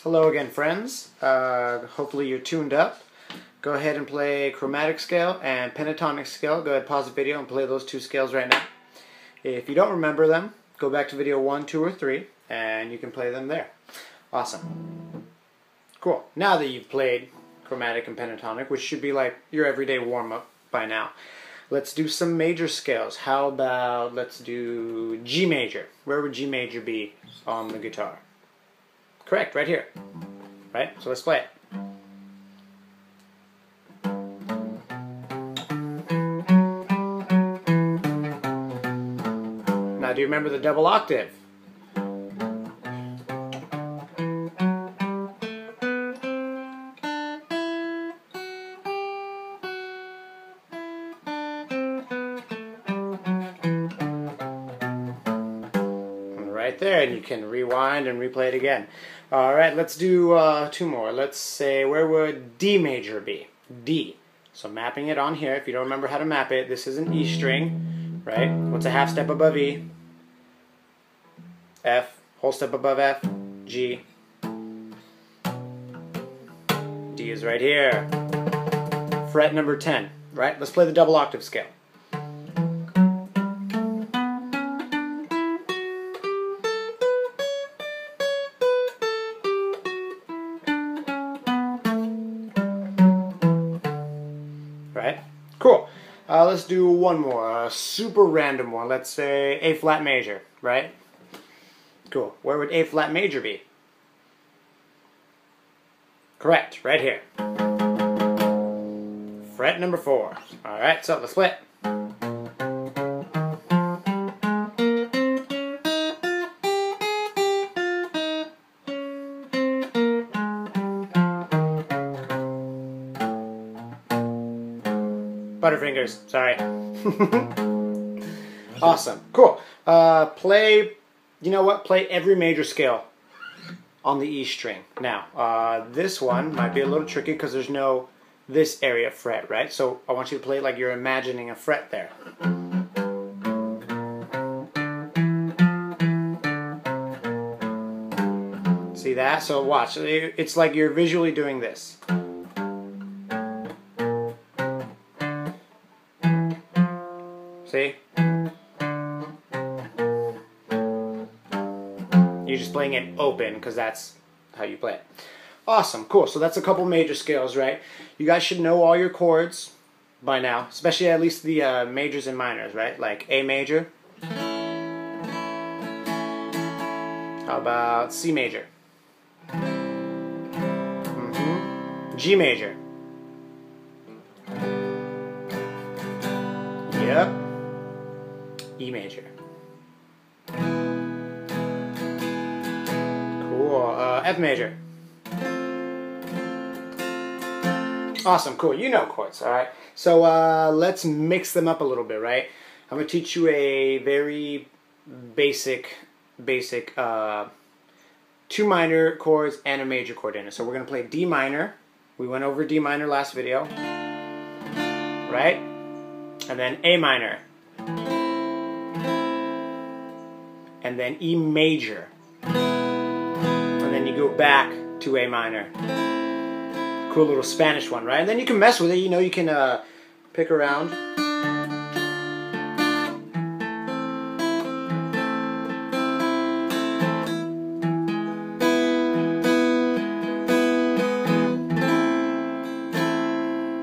Hello again, friends. Hopefully you're tuned up. Go ahead and play chromatic scale and pentatonic scale. Go ahead, pause the video and play those two scales right now. If you don't remember them, go back to video 1, 2, or 3 and you can play them there. Awesome. Cool. Now that you've played chromatic and pentatonic, which should be like your everyday warm-up by now, let's do some major scales. How about let's do G major. Where would G major be on the guitar? Correct, right here. Right? So let's play it. Now do you remember the double octave? Right there, and you can rewind and replay it again. Alright, let's do two more. Let's say, where would D major be? D. So mapping it on here, if you don't remember how to map it, this is an E string, right? What's a half step above E? F, whole step above F, G. D is right here. Fret number 10, right? Let's play the double octave scale. Right? Cool. Let's do one more, a super random one. Let's say A flat major, right? Cool. Where would A flat major be? Correct, right here. Fret number 4. Alright, so let's play it. Butterfingers, sorry. Awesome, cool. Play, you know what? Play every major scale on the E string. Now, this one might be a little tricky because there's no this area fret, right? So I want you to play like you're imagining a fret there. See that? So watch. It's like you're visually doing this. See? You're just playing it open because that's how you play it. Awesome, cool. So that's a couple major scales, right? You guys should know all your chords by now, especially at least the majors and minors, right? Like A major. How about C major? G major. Yep. E major. Cool. F major. Awesome. Cool. You know chords, all right? So let's mix them up a little bit, right? I'm going to teach you a very basic 2 minor chords and a major chord in it. So we're going to play D minor. We went over D minor last video, right? And then A minor. And then E major. And then you go back to A minor. Cool little Spanish one, right? And then you can mess with it, you know, you can pick around.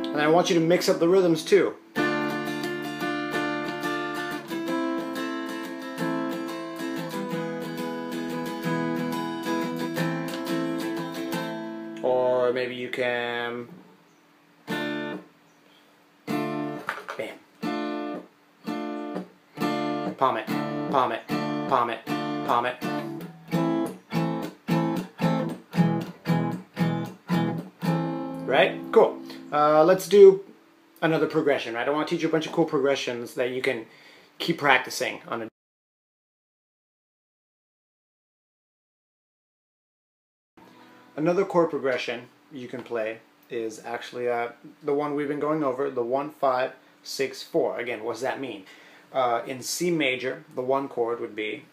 And then I want you to mix up the rhythms too. Or maybe you can, bam, palm it, palm it, palm it, palm it. Right? Cool. Let's do another progression, right? I want to teach you a bunch of cool progressions that you can keep practicing on a Another chord progression you can play is actually the one we've been going over, the 1, 5, 6, 4. Again, what does that mean? In C major, the 1 chord would be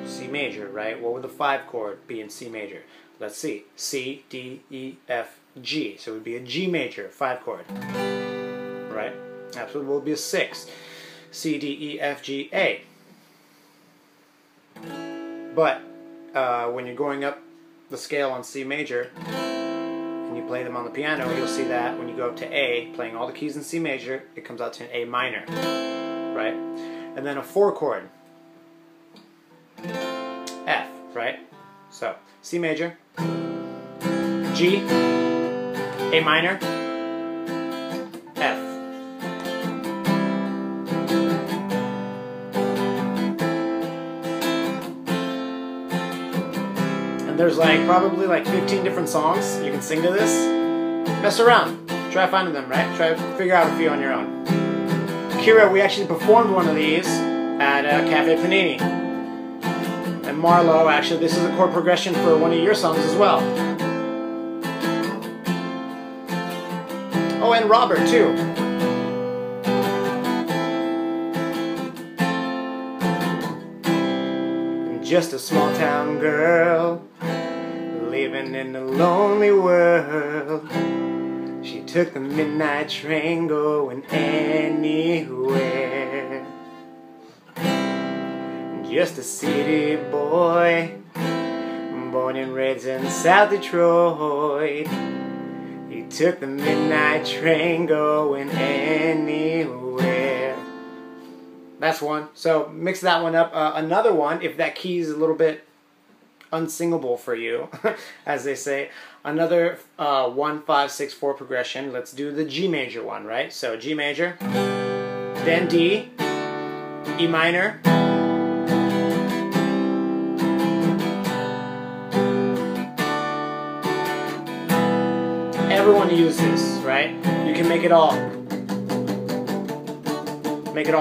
C major, right? What would the 5 chord be in C major? Let's see. C, D, E, F, G. So it would be a G major 5 chord. Right? Absolutely will be a 6. C, D, E, F, G, A. But when you're going up the scale on C major and you play them on the piano, you'll see that when you go up to A, playing all the keys in C major, it comes out to an A minor. Right? And then a 4 chord. F, right? So, C major, G, A minor, F. And there's probably 15 different songs you can sing to this. Mess around. Try finding them, right? Try to figure out a few on your own. Kira, we actually performed one of these at Cafe Panini. And Marlo, actually, this is a chord progression for one of your songs as well. Oh, and Robert, too. Just a small town girl living in a lonely world. She took the midnight train going anywhere. Just a city boy, born and raised in South Detroit. He took the midnight train going anywhere. That's one. So mix that one up. Another one, if that key is a little bit unsingable for you, as they say, another 1, 5, 6, 4 progression. Let's do the G major one, right? So G major, then D, E minor, everyone use this, right? You can make it all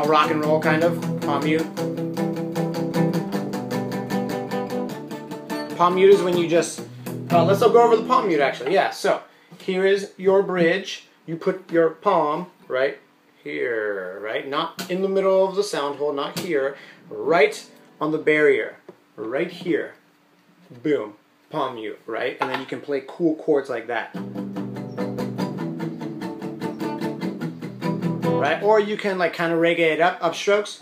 rock and roll kind of. Palm mute. Palm mute is when you just, let's go over the palm mute actually. Yeah, so here is your bridge. You put your palm right here, right? Not in the middle of the sound hole, not here. Right on the barrier, right here. Boom, palm mute, right? And then you can play cool chords like that. Right? Or you can kind of reggae it up, upstrokes.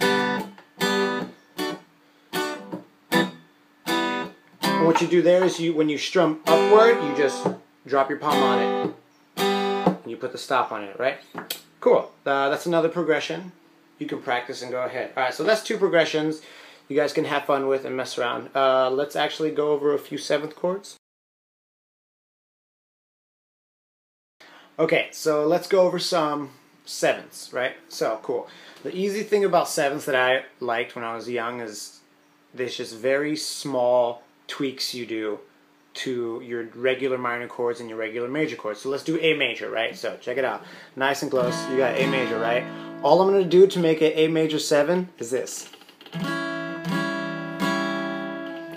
And what you do there is when you strum upward, you just drop your palm on it. And you put the stop on it, right? Cool. That's another progression. You can practice and go ahead. Alright, so that's 2 progressions you guys can have fun with and mess around. Let's actually go over a few 7th chords. Okay, so let's go over some 7ths, right? So, cool. The easy thing about 7ths that I liked when I was young is there's just very small tweaks you do to your regular minor chords and your regular major chords. So let's do A major, right? So check it out. Nice and close. You got A major, right? All I'm going to do to make it A major 7 is this.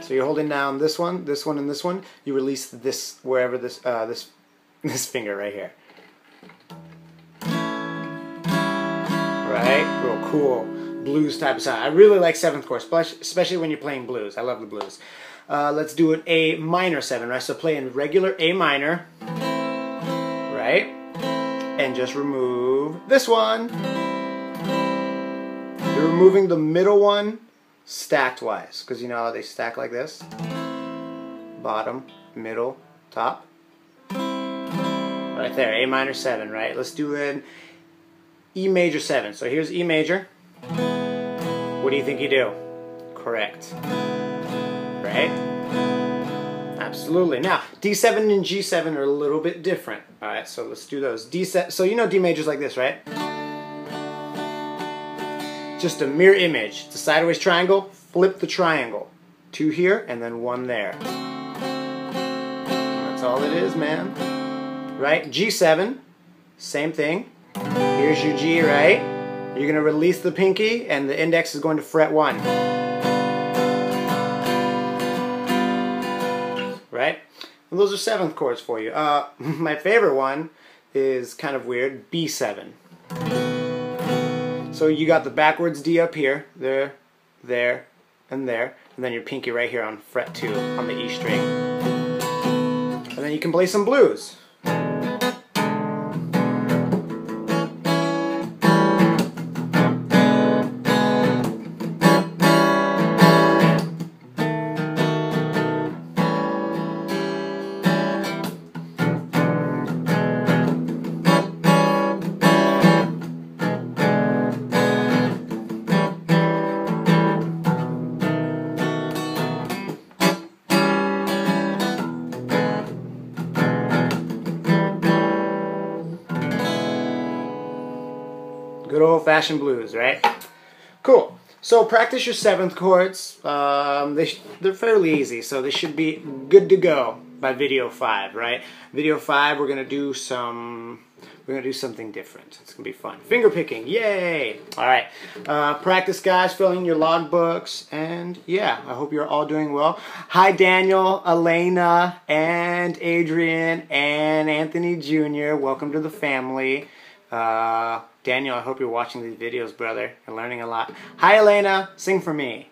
So you're holding down this one, and this one. You release this wherever this this finger right here. Right? Real cool blues type of sound. I really like 7th chord, especially when you're playing blues. I love the blues. Let's do an A minor 7, right? So play in regular A minor, right? And just remove this one. You're removing the middle one stacked wise, because you know how they stack like this? Bottom, middle, top. Right there, A minor 7, right? Let's do an E major 7. So here's E major. What do you think you do? Correct. Right? Absolutely. Now, D7 and G7 are a little bit different. Alright, so let's do those. D7, so you know D major's like this, right? Just a mirror image. It's a sideways triangle. Flip the triangle. 2 here and then 1 there. That's all it is, man. Right? G7, same thing. Here's your G, right? You're going to release the pinky and the index is going to fret 1. Right? And those are 7th chords for you. My favorite one is kind of weird, B7. So you got the backwards D up here, there, and then your pinky right here on fret 2 on the E string. And then you can play some blues. Good old-fashioned blues, right? Cool. So practice your 7th chords. They're fairly easy, so they should be good to go by video 5, right? Video 5, we're gonna do something different. It's gonna be fun. Finger picking, yay! All right. Practice, guys. Fill in your logbooks, and yeah, I hope you're all doing well. Hi, Daniel, Elena, and Adrian, and Anthony Jr. Welcome to the family. Daniel, I hope you're watching these videos, brother, and learning a lot. Hi, Elena. Sing for me.